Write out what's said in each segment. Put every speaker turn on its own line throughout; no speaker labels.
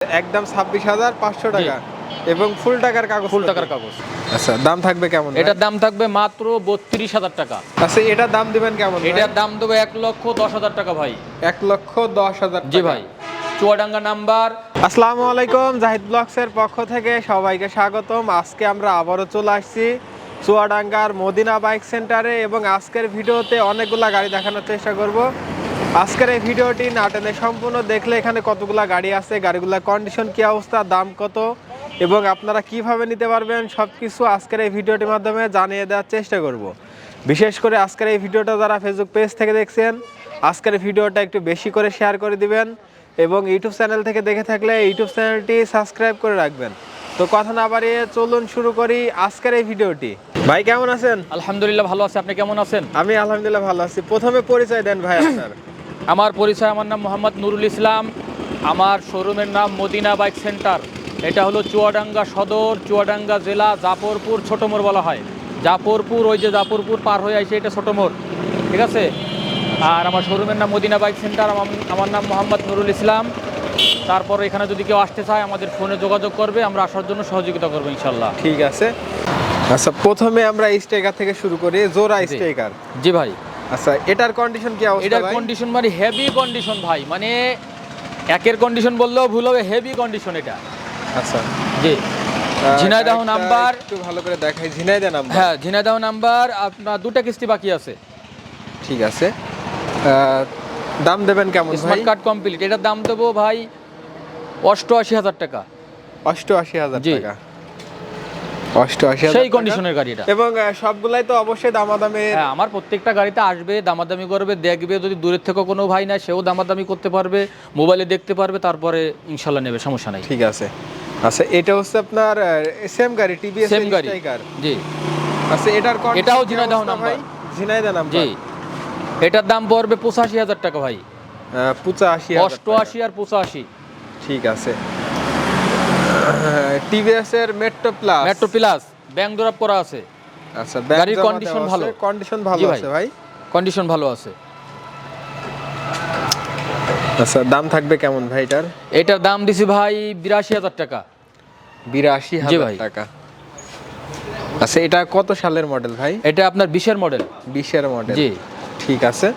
একদম 26,500 টাকা এবং ফুল টাকার কাগজ।
ফুল টাকার কাগজ।
আচ্ছা, দাম থাকবে কেমন?
এটার দাম থাকবে মাত্র 32,000 টাকা।
আচ্ছা, এটার দাম দিবেন কেমন?
এটার দাম দেবো 1,10,000 টাকা ভাই।
1,10,000
জি ভাই, চুয়াডাঙ্গা নাম্বার।
আসসালামু আলাইকুম, জাহিদ ব্লগসের পক্ষ থেকে সবাইকে স্বাগতম। আজকে আমরা আবারও চলে আসছি চুয়াডাঙ্গার মদিনা বাইক সেন্টারে এবং আজকের ভিডিওতে অনেকগুলা গাড়ি দেখানোর চেষ্টা করব। আজকের এই ভিডিওটি না টেনে সম্পূর্ণ দেখলে এখানে কতগুলা গাড়ি আছে, গাড়িগুলোর কন্ডিশন কী অবস্থা, দাম কত এবং আপনারা কিভাবে নিতে পারবেন সব কিছু আজকের এই ভিডিওটির মাধ্যমে জানিয়ে দেওয়ার চেষ্টা করব। বিশেষ করে আজকের এই ভিডিওটা যারা ফেসবুক পেজ থেকে দেখছেন, আজকের ভিডিওটা একটু বেশি করে শেয়ার করে দিবেন এবং ইউটিউব চ্যানেল থেকে দেখে থাকলে ইউটিউব চ্যানেলটি সাবস্ক্রাইব করে রাখবেন। তো কথা না বাড়িয়ে চলুন শুরু করি আজকের এই ভিডিওটি। ভাই কেমন আছেন?
আলহামদুলিল্লাহ ভালো আছে, আপনি কেমন আছেন?
আমি আলহামদুলিল্লাহ ভালো আছি। প্রথমে পরিচয় দেন ভাই আপনার।
আমার পরিচয়, আমার নাম মোহাম্মদ নুরুল ইসলাম। আমার শোরুমের নাম মদিনা বাইক সেন্টার। এটা হলো চুয়াডাঙ্গা সদর, চুয়াডাঙ্গা জেলা, জাফরপুর ছোট মোড় বলা হয়। জাফরপুর, ওই যে জাফরপুর পার হয়ে আসে এটা ছোট মোড়, ঠিক আছে? আর আমার শোরুমের নাম মদিনা বাইক সেন্টার। আমার নাম মোহাম্মদ নুরুল ইসলাম। তারপর এখানে যদি কেউ আসতে চায় আমাদের ফোনে যোগাযোগ করবে, আমরা আসার জন্য সহযোগিতা করবো ইনশাল্লাহ।
ঠিক আছে। আচ্ছা, প্রথমে আমরা স্ট্রাইকার থেকে শুরু করি। জোড়া স্ট্রাইকার।
জি ভাই।
আচ্ছা, এটার কন্ডিশন কি অবস্থা?
এটার কন্ডিশন মানে হেভি কন্ডিশন ভাই, মানে একের কন্ডিশন বললেও ভুল হবে, হেভি কন্ডিশন এটা।
আচ্ছা,
জি। ঝিনাইদহ নাম্বার,
একটু ভালো করে দেখাই। ঝিনাইদহ নাম্বার।
হ্যাঁ ঝিনাইদহ নাম্বার। আপনার দুটা কিস্তি বাকি আছে।
ঠিক আছে। দাম দেবেন কেমন ভাই?
Smart card complete. এটার দাম দেবো ভাই 88,000 টাকা।
88,000
জি।
টাকা। 88,000
সেই কন্ডিশনের গাড়ি এটা।
এবং সবগুলাই তো অবশ্যই দামাদামি।
হ্যাঁ, আমার প্রত্যেকটা গাড়িতে আসবে, দামাদামি করবে, দেখবে। যদি দূরের থেকে কোনো ভাই না, সেও দামাদামি করতে পারবে, মোবাইলে দেখতে পারবে, তারপরে ইনশাল্লাহ নেবে, সমস্যা নাই।
ঠিক আছে। আচ্ছা, এটা হচ্ছে আপনার সেম গাড়ি, টিভিএস
সেম গাড়ি।
স্ট্রাইকার।
জি।
আচ্ছা, এটার কন্ডিশন
এটাও ঝিনাইদহ নাম্বার।
ঝিনাইদহ নাম্বার।
জি। এটার দাম পড়বে 85,000 টাকা ভাই।
85,000।
88 আর 85।
ঠিক আছে। টিভিএস এর metro plus.
Metro plus bank drop করা আছে।
আচ্ছা,
গাড়ির কন্ডিশন ভালো।
কন্ডিশন ভালো আছে ভাই।
কন্ডিশন ভালো আছে।
আচ্ছা, দাম থাকবে কেমন ভাই এটার?
এটার দাম দিছি ভাই 82,000 টাকা।
82,000 টাকা। আচ্ছা, এটা কত সালের মডেল ভাই?
এটা আপনার 20-এর মডেল।
20-এর মডেল।
জি।
ঠিক আছে।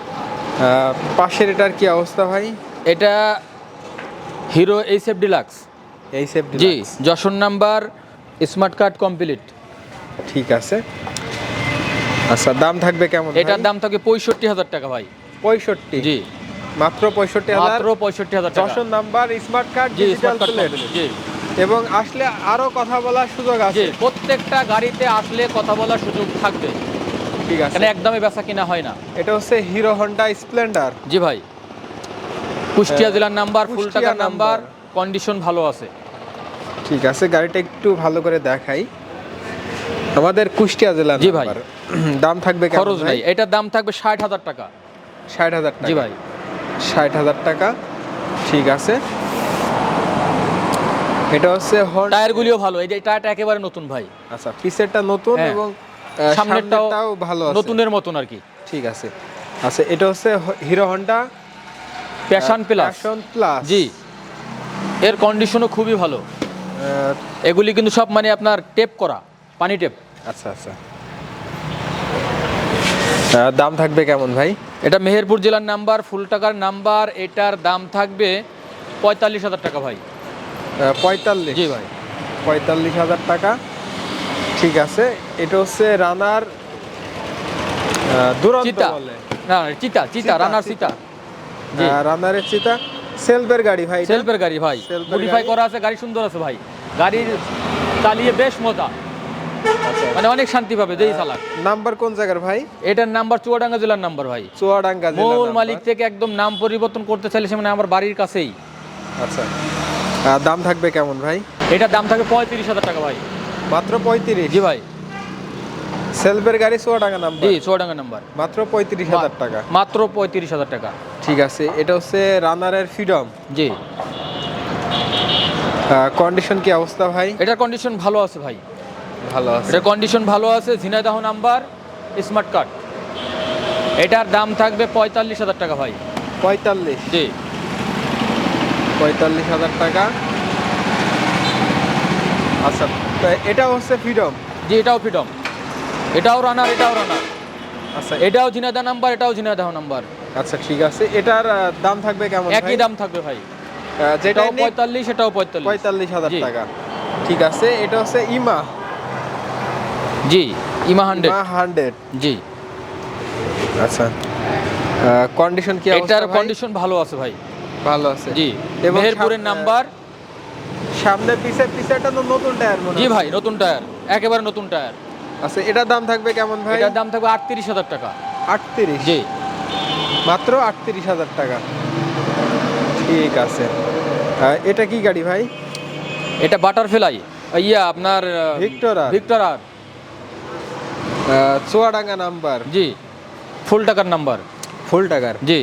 পাশের এটার কি অবস্থা ভাই?
এটা হিরো এইচএফ ডিলাক্স।
এইচএফ
জি,
Deluxe.
Jashore number, smart card complete.
ঠিক আছে। আচ্ছা, দাম থাকবে কেমন?
এটার দাম থাকে 65,000 টাকা ভাই।
65?
জি,
মাত্র 65,000।
মাত্র 65,000 টাকা।
যশোর নাম্বার, স্মার্ট কার্ড,
জি,
digital
smart card
plate.
Complete. জি।
এবং আসলে আরো কথা বলার সুযোগ
জি,
আছে।
প্রত্যেকটা গাড়িতে আসলে কথা বলার সুযোগ থাকবে।
ঠিক আছে।
এখানে একদমই বেচা কিনা হয় না।
এটা হচ্ছে হিরো হন্ডা স্প্লেন্ডার।
জি ভাই, কুষ্টিয়া জেলার নাম্বার, ফুল
কুষ্টিয়া
টাকার নাম্বার, কন্ডিশন ভালো আছে।
ঠিক আছে, গাড়িটা একটু ভালো করে দেখাই। আমাদের কুষ্টিয়া জেলা।
জি ভাই।
দাম থাকবে কেমন
খরচ নাই। এটার দাম থাকবে 60,000 টাকা।
60,000 টাকা।
জি ভাই।
60,000 টাকা। ঠিক আছে। এটা হচ্ছে
টায়ারগুলিও ভালো, এই যে টায়ারটা একেবারে নতুন ভাই।
আচ্ছা, পিছেরটা নতুন
হ্যাঁ।
এবং
সামনেরটাও
ভালো আছে।
নতুনের মতন আর কি।
ঠিক আছে। আচ্ছা, এটা হচ্ছে Hero Honda
Passion Plus.
Passion Plus.
জি, এর কন্ডিশনও খুবই ভালো। এগুলি কিন্তু সব মানে আপনার টেপ করা, পানি টেপ।
আচ্ছা আচ্ছা। দাম থাকবে কেমন ভাই?
এটা মেহেরপুর জেলার নাম্বার, ফুল টাকার নাম্বার। এটার দাম থাকবে 45,000 টাকা ভাই।
45?
জি ভাই।
45,000 টাকা। ঠিক আছে। এটা হচ্ছে রানার দুরন্ত
চিতা,
বলে।
না চিতা, চিতা, রানার চিতা। জি,
রানারের চিতা। সেলফের গাড়ি ভাই।
সেলফের গাড়ি ভাই,
সেলফের
মডিফাই
গাড়ি।
করা আছে, গাড়ি সুন্দর আছে ভাই। গাড়ির চালিয়ে বেশ মজা, মানে অনেক শান্তি পাবে যেই চালাক।
নাম্বার কোন জায়গার ভাই?
এটার নাম্বার চুয়াডাঙ্গা জেলার নাম্বার ভাই।
চুয়াডাঙ্গা জেলা।
মূল মালিক থেকে একদম নাম পরিবর্তন করতে চাইলে সে মানে আমার বাড়ির কাছেই।
আচ্ছা, দাম থাকবে কেমন ভাই?
এটার দাম থাকে 35,000 টাকা ভাই।
মাত্র 35?
জি ভাই।
সেলফের গাড়ি, চুয়াডাঙ্গা নাম্বার।
জি, চুয়াডাঙ্গা নাম্বার।
মাত্র 35,000 টাকা।
মাত্র 35,000 টাকা।
ঠিক আছে। এটা হচ্ছে রানারের ফ্রিডম।
জি।
কন্ডিশন কি অবস্থা ভাই?
এটার কন্ডিশন ভালো আছে ভাই।
ভালো আছে।
এটার কন্ডিশন ভালো আছে। Jhenaidah number, smart card. এটার দাম থাকবে 45,000 টাকা ভাই।
45?
জি।
45,000 টাকা। আচ্ছা, তো এটা হচ্ছে ফ্রিডম।
জি, এটাও ফ্রিডম, এটাও রানার, এটাও রানার,
আচ্ছা
এটাও ঝিনাইদহ নাম্বার, এটাও ঝিনাইদহ নাম্বার।
আচ্ছা, ঠিক আছে। এটার দাম থাকবে কেমন ভাই?
একই দাম থাকবে ভাই,
যেটা
এটাও 45, এটাও 45।
45,000
জি।
টাকা। ঠিক আছে, এটা হচ্ছে ইমা
জি, ইমা 100।
100।
জি,
আচ্ছা, কন্ডিশন কি অবস্থা
এটার
ভাই?
কন্ডিশন ভালো আছে ভাই।
ভালো আছে।
জি,
এবং
মেহেরপুরের নাম্বার।
সামনে পিছেরটা তো নতুন টায়ার মনে
জি
হচ্ছে।
ভাই, নতুন টায়ার, একেবারে নতুন টায়ার।
আচ্ছা, এটার দাম থাকবে কেমন ভাই?
এটার দাম থাকবে 38,000 টাকা।
38?
জি,
মাত্র 38,000 টাকা। ঠিক আছে। এটা কি গাড়ি ভাই?
এটা বাটারফ্লাই, আপনার
ভিক্টোরার?
ভিক্টোরার।
চুয়াডাঙ্গা নাম্বার?
জি, ফুল টাকার নাম্বার।
ফুল টাকার?
জি,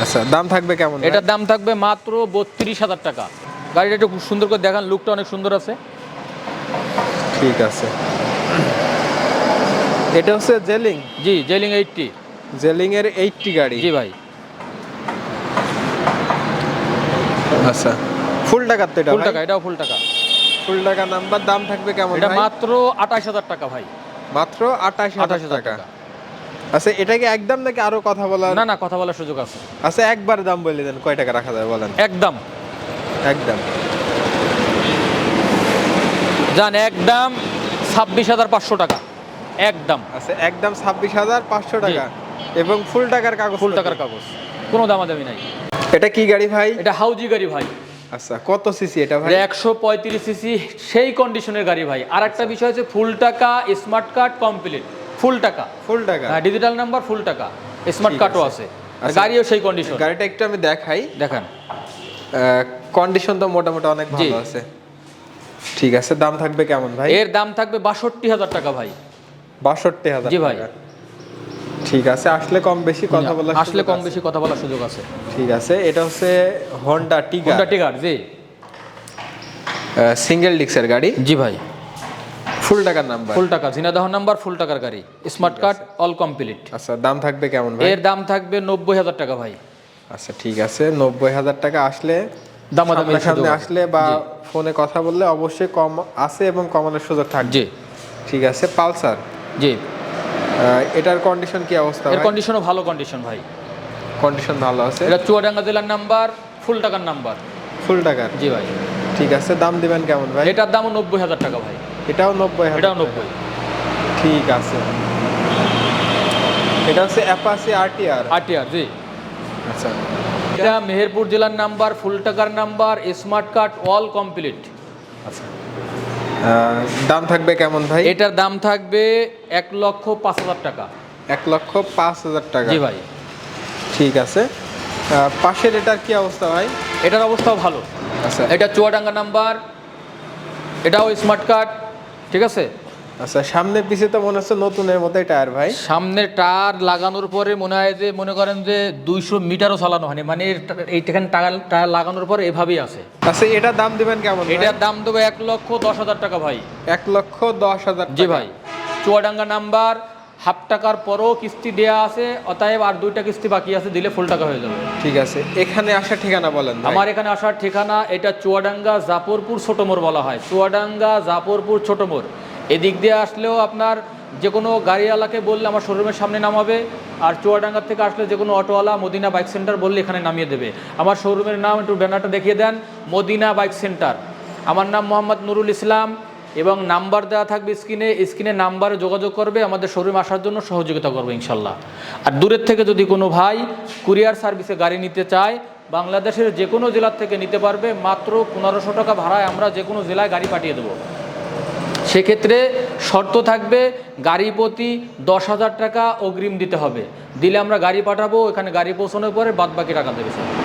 আচ্ছা, দাম থাকবে কেমন ভাই?
এটার দাম থাকবে মাত্র 32,000 টাকা। গাড়িটা একটু খুব সুন্দর করে দেখান, লুকটা অনেক সুন্দর আছে।
ঠিক আছে। এটা হচ্ছে জেলিং?
জি, জেলিং 80।
জেলিং এর 80 গাড়ি?
জি ভাই,
আচ্ছা, ফুল টাকার তো এটা
ফুল
ভাই?
টাকা, এটাও ফুল টাকা।
ফুল টাকা নাম্বার। দাম থাকবে কেমন
এটা
ভাই?
মাত্র 28,000 টাকা ভাই।
মাত্র 28,000
28,000
টাকা।
টাকা।
আচ্ছা, এটা কি একদম নাকি আরো কথা বলার?
না না, কথা বলার সুযোগ আছে।
আচ্ছা, একবার দাম বলে দেন, কয় টাকা রাখা যাবে বলেন?
একদম
একদম
জান, একদম 26,500 টাকা একদম।
আচ্ছা, একদম 26,500 টাকা এবং ফুল টাকার কাগজ?
ফুল টাকার কাগজ, কোনো দামাদামি নাই।
এটা কি গাড়ি ভাই?
এটা হাউজি গাড়ি ভাই।
আচ্ছা, কত সিসি এটা ভাই?
135 সিসি, সেই কন্ডিশনের গাড়ি ভাই। আর একটা বিষয় হচ্ছে ফুল টাকা, স্মার্ট কার্ড কমপ্লিট। ফুল টাকা,
ফুল টাকা?
হ্যাঁ, ডিজিটাল নাম্বার, ফুল টাকা, স্মার্ট
ঠিক
কার্ডও
আছে।
আছে।
আচ্ছা,
গাড়িও সেই কন্ডিশন।
গাড়িটা একটু আমি দেখাই।
দেখেন,
কন্ডিশন তো মোটামুটি অনেক
জি।
ভালো আছে। ঠিক আছে, দাম থাকবে কেমন ভাই?
এর দাম থাকবে 62,000 টাকা ভাই।
62,000
জি ভাই।
টাকা। ঠিক আছে, আসলে কম বেশি কথা বলার
আসলে
সুযোগ
কম
আছে।
বেশি কথা বলার সুযোগ আছে।
ঠিক আছে, এটা হচ্ছে হোন্ডা টিগার?
হোন্ডা টিগার, জি।
সিঙ্গেল ডিক্সের গাড়ি?
জি ভাই,
ফুল টাকার নাম্বার?
ফুল টাকা, ঝিনাইদহ নাম্বার, ফুল টাকার গাড়ি, স্মার্ট কার্ড অল কমপ্লিট।
আচ্ছা, দাম থাকবে কেমন ভাই?
এর দাম থাকবে 90,000 টাকা ভাই।
আচ্ছা, ঠিক আছে। 90,000 টাকা আসলে,
দামাদামি
সামনে আসলে বা
জি।
ফোনে কথা বললে অবশ্যই কম আছে এবং কমানোর সুযোগ থাকবে।
জি।
ঠিক আছে। পালসার?
জি,
এটার কন্ডিশন কি অবস্থা
এর
ভাই?
কন্ডিশনও ভালো কন্ডিশন ভাই।
কন্ডিশন ভালো আছে?
এটা চুয়াডাঙ্গা জেলার নাম্বার, ফুল টাকার নাম্বার।
ফুল টাকার?
জি ভাই।
ঠিক আছে, দাম দিবেন কেমন ভাই?
এটার দামও 90,000 টাকা ভাই।
এটাও 90,000?
এটাও 90।
ঠিক আছে। এটা হচ্ছে অ্যাপাচি আরটিআর?
আরটিআর, জি।
আচ্ছা,
এটা মেহেরপুর জেলার নাম্বার, ফুল টাকার number, smart card all complete.
আচ্ছা, দাম থাকবে কেমন ভাই?
এটার দাম থাকবে 1,05,000 টাকা।
1,05,000 টাকা?
জি ভাই।
ঠিক আছে। পাশের এটার কি অবস্থা ভাই?
এটার অবস্থাও ভালো।
আচ্ছা
এটা চুয়াডাঙ্গা নাম্বার, এটাও স্মার্ট কার্ড, ঠিক আছে।
আচ্ছা, সামনে পিছে তো মনে হচ্ছে নতুনের মতোই টায়ার ভাই।
সামনের টায়ার লাগানোর পরে মনে হয় যে, মনে করেন যে 200 মিটারও চালানো হয়নি, মানে এইখানে টায়ার লাগানোর পরে এভাবেই আছে।
আচ্ছা, এটার দাম দিবেন কেমন ভাই?
এটার দাম দেবো 1,10,000 টাকা ভাই।
1,10,000
জি
টাকা?
ভাই। চুয়াডাঙ্গা নাম্বার, হাফ টাকার পরও কিস্তি দেয়া আছে, অতএব আর 2টা কিস্তি বাকি আছে, দিলে ফুল টাকা হয়ে যাবে।
ঠিক আছে, এখানে আসার ঠিকানা বলেন ভাই।
আমার এখানে আসার ঠিকানা, এটা চুয়াডাঙ্গা জাফরপুর ছোট মোড় বলা হয়, চুয়াডাঙ্গা জাফরপুর ছোট মোড়। এদিক দিয়ে আসলেও আপনার যে কোনো গাড়িওয়ালাকে বললে আমার শোরুমের সামনে নামাবে, আর চুয়াডাঙ্গা থেকে আসলে যে কোনো অটোওয়ালা মদিনা বাইক সেন্টার বললে এখানে নামিয়ে দেবে। আমার শোরুমের নাম একটু ব্যানারটা দেখিয়ে দেন, মদিনা বাইক সেন্টার। আমার নাম মোহাম্মদ নুরুল ইসলাম, এবং নাম্বার দেওয়া থাকবে স্ক্রিনে নাম্বারে যোগাযোগ করবে, আমাদের শোরুমে আসার জন্য সহযোগিতা করবে ইনশাল্লাহ। আর দূরের থেকে যদি কোনো ভাই কুরিয়ার সার্ভিসে গাড়ি নিতে চায়, বাংলাদেশের যে কোনো জেলার থেকে নিতে পারবে, মাত্র 1500 টাকা ভাড়ায় আমরা যে কোনো জেলায় গাড়ি পাঠিয়ে দেবো। সেক্ষেত্রে শর্ত থাকবে, গাড়ি প্রতি 10,000 টাকা অগ্রিম দিতে হবে, দিলে আমরা গাড়ি পাঠাবো, এখানে গাড়ি পৌঁছানোর পরে বাদবাকি টাকা দেবে স্যার।